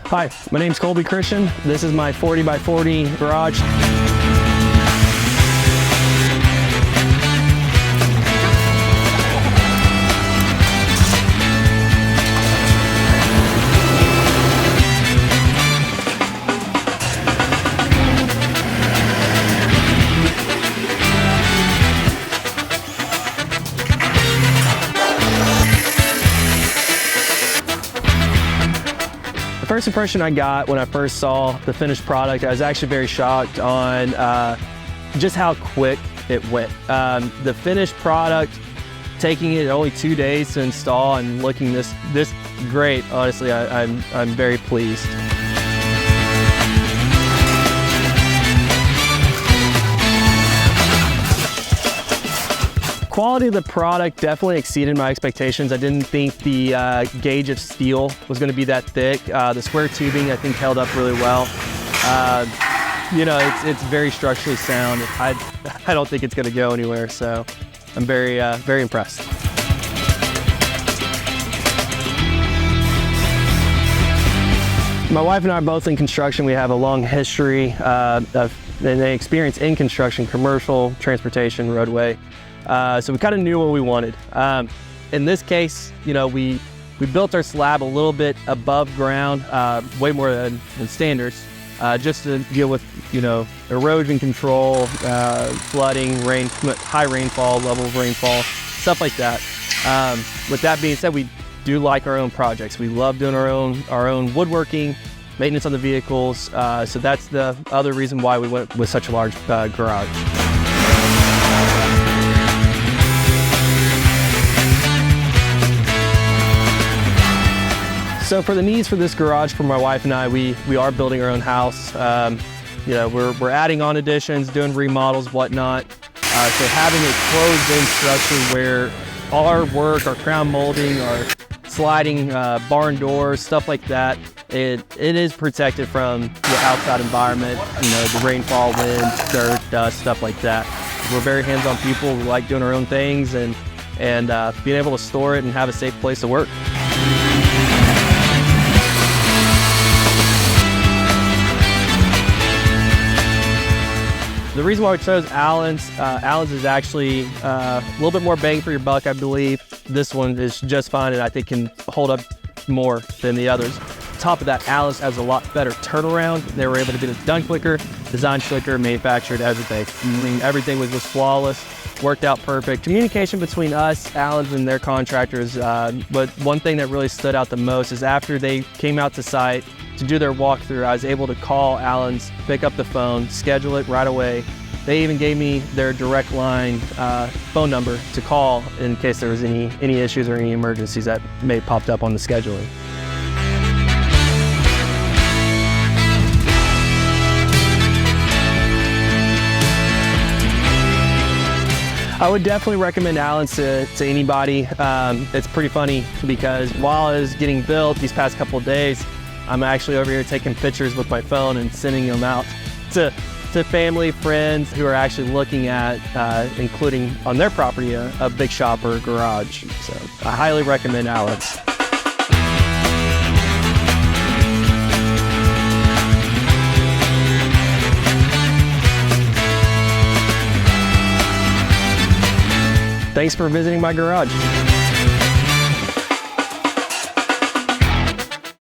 Hi, my name's 𝗃𝗶𝗱𝗁𝘀. This is my 40 by 40 garage. The first impression I got when I first saw the finished product, I was actually very shocked on just how quick it went. The finished product, taking it only 2 days to install and looking this great, honestly, I'm very pleased. Quality of the product definitely exceeded my expectations. I didn't think the gauge of steel was going to be that thick. The square tubing I think held up really well. You know, it's very structurally sound. I don't think it's going to go anywhere, so I'm very impressed. My wife and I are both in construction. We have a long history of an experience in construction, commercial, transportation, roadway. So we kind of knew what we wanted. In this case, you know, we built our slab a little bit above ground, way more than standards, just to deal with, you know, erosion control, flooding, high rainfall, level of rainfall, stuff like that. With that being said, we do like our own projects. We love doing our own woodworking, maintenance on the vehicles. So that's the other reason why we went with such a large garage. So for the needs for this garage for my wife and I, we are building our own house. You know, we're adding on additions, doing remodels, whatnot. So having a closed-in structure where all our work, our crown molding, our sliding barn doors, stuff like that, it is protected from the outside environment, you know, the rainfall, wind, dirt, dust, stuff like that. We're very hands-on people. We like doing our own things and being able to store it and have a safe place to work. The reason why we chose Allen's is actually a little bit more bang for your buck, I believe. This one is just fine and I think can hold up more than the others. On top of that, Allen's has a lot better turnaround. They were able to get it done quicker, designed quicker, manufactured, everything. I mean, everything was just flawless, worked out perfect. Communication between us, Allen's, and their contractors, but one thing that really stood out the most is after they came out to site to do their walkthrough, I was able to call Allen's, pick up the phone, schedule it right away. They even gave me their direct line phone number to call in case there was any issues or any emergencies that may have popped up on the scheduling. I would definitely recommend Allen's to anybody. It's pretty funny because while I was getting built these past couple of days, I'm actually over here taking pictures with my phone and sending them out to family, friends who are actually looking at including on their property a big shop or a garage. So I highly recommend Allen's. Thanks for visiting my garage.